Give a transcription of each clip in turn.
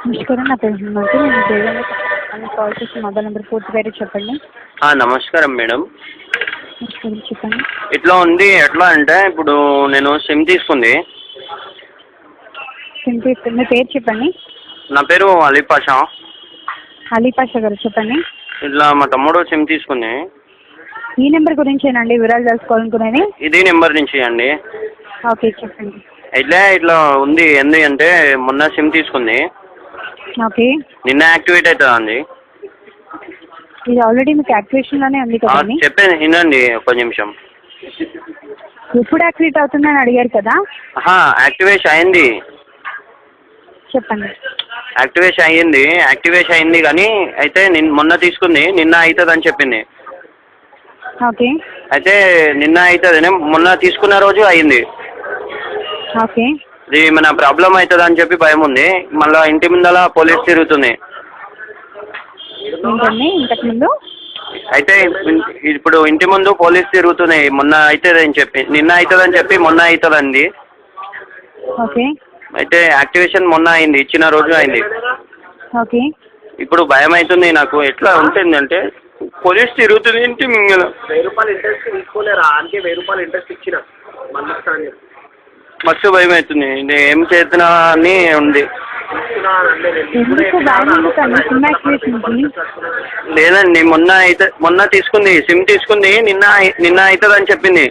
నమస్కారం. నా పేరు హేమంతి. నేను దేవాలయ కాల్ చేసిన మొబైల్ నెంబర్ పూర్తి పేరు చెప్పండి. నమస్కారం మేడం. నమస్కారం, చెప్పండి. ఇట్లా ఉంది. ఎట్లా అంటే ఇప్పుడు నేను సిమ్ తీసుకుంది. మీ పేరు చెప్పండి. నా పేరు అలీ పాషా. అలీ పాషా గారు చెప్పండి. ఇట్లా మా తమ్ముడు సిమ్ తీసుకుంది. ఈ నెంబర్ గురించేనండి వివరాలు తెలుసుకోవాలనుకునేది? ఇదే నెంబర్ నుంచి అండి. ఓకే, చెప్పండి. ఇట్లా ఉంది. అంటే మొన్న సిమ్ తీసుకుంది. ఓకే. నిన్న యాక్టివేట్ అవుతుందా అండి? ఇది ఆల్రెడీ మీకు యాక్టివేషన్లోనే ఉంది కదండి. చెప్పేది వినండి ఒక నిమిషం. ఎప్పుడు యాక్టివేట్ అవుతుందని అడిగారు కదా. యాక్టివేషన్ అయింది. చెప్పండి. యాక్టివేషన్ అయింది కానీ అయితే మొన్న తీసుకుంది. నిన్న అవుతుంది అని చెప్పింది. ఓకే. అయితే నిన్న అవుతుంది, మొన్న తీసుకున్న రోజు అయింది. ఓకే. ఇది మన ప్రాబ్లం అవుతుంది అని చెప్పి భయం ఉంది. మళ్ళీ ఇంటి ముందర పోలీస్ తిరుగుతుంది. ఏంటండి ఇంతకుముందు? అయితే ఇప్పుడు ఇంటి ముందు పోలీస్ తిరుగుతున్నాయి. మొన్న అవుతుంది అని చెప్పి, నిన్న అవుతుంది అని చెప్పి మొన్న అవుతుందండి. ఓకే. అయితే యాక్టివేషన్ మొన్న అయింది, ఇచ్చిన రోజు అయింది. ఓకే. ఇప్పుడు భయం అవుతుంది నాకు. ఎట్లా ఉంటుంది అంటే పోలీస్ తిరుగుతుంది ఇంటి ముంగల. 1000 రూపాయలు ఇంట్రెస్ట్ తీసుకోలేరా? అంటే 1000 రూపాయలు ఇంట్రెస్ట్ ఇచ్చిన మళ్ళీ మస్తు భయం అవుతుంది. నేను ఏం చేస్తున్నా అని ఉంది. లేదండి, మొన్న తీసుకుంది, సిమ్ తీసుకుంది. నిన్న అవుతుంది అని చెప్పింది.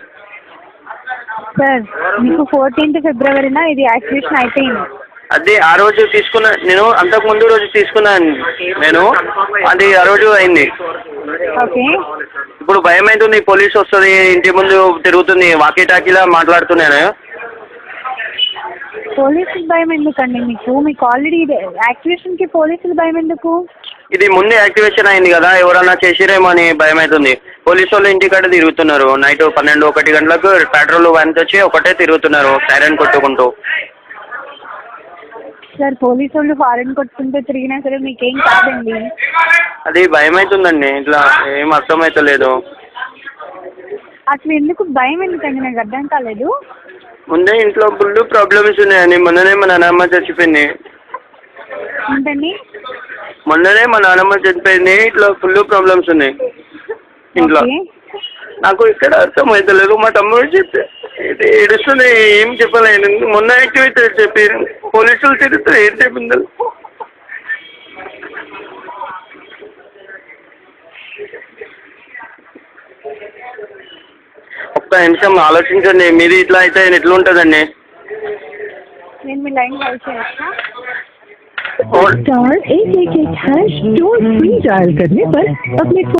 సార్, మీకు 14th ఫిబ్రవరిన ఇది యాక్టివేషన్ అయిపోయింది. అది ఆ రోజు తీసుకున్నా నేను. అంతకు ముందు రోజు తీసుకున్నాను నేను. అది ఆ రోజు అయింది. ఓకే. ఇప్పుడు భయం అవుతుంది. పోలీస్ వస్తుంది, ఇంటి ముందు తిరుగుతుంది, వాకీ టాకీలా మాట్లాడుతున్నాను. పోలీసులు భయం ఎందుకండి మీకు ఆల్రెడీ యాక్టివేషన్కి పోలీసులు భయం ఎందుకు? ఇది ముందే యాక్టివేషన్ అయింది కదా, ఎవరన్నా చేసిరేమో అని భయం అవుతుంది. పోలీసు వాళ్ళు ఇంటికాడ తిరుగుతున్నారు. నైట్ 12-1 గంటలకు పెట్రోల్ వ్యాన్ వచ్చి ఒకటే తిరుగుతున్నారు సైరన్ కొట్టుకుంటూ. సార్, పోలీసు వాళ్ళు ఫారెన్ కొట్టుకుంటూ తిరిగినా సరే మీకేం కాదండి. అది భయం అవుతుందండి. ఇట్లా ఏం అర్థమవుతలేదు. అసలు ఎందుకు భయం ఎందుకండి? నాకు అర్థం కాలేదు. ముందే ఇంట్లో ఫుల్ ప్రాబ్లమ్స్ ఉన్నాయని. మొన్ననే మా నాన్నమ్మ చచ్చిపోయింది. ఏంటండి? మొన్ననే మా నాన్నమ్మ చచ్చిపోయింది. ఇట్లా ఫుల్ ప్రాబ్లమ్స్ ఉన్నాయి ఇంట్లో. నాకు ఇక్కడ అర్థమవుతలేదు. మా తమ్ముడు చెప్పి ఏడుస్తుంది, ఏం చెప్పలేదు. మొన్న యాక్టివేట్ చెప్పి పోలీసులు తిరుగుతారు, ఏం చెప్పింది. ఒక్క నిమిషం ఆలోచించండి. మీది ఇట్లా అయితే ఎట్లా ఉంటుందండి? నేను మీ లైన్ కాల్ చేయొచ్చా? *188# टोल फ्री डायल करने पर अपने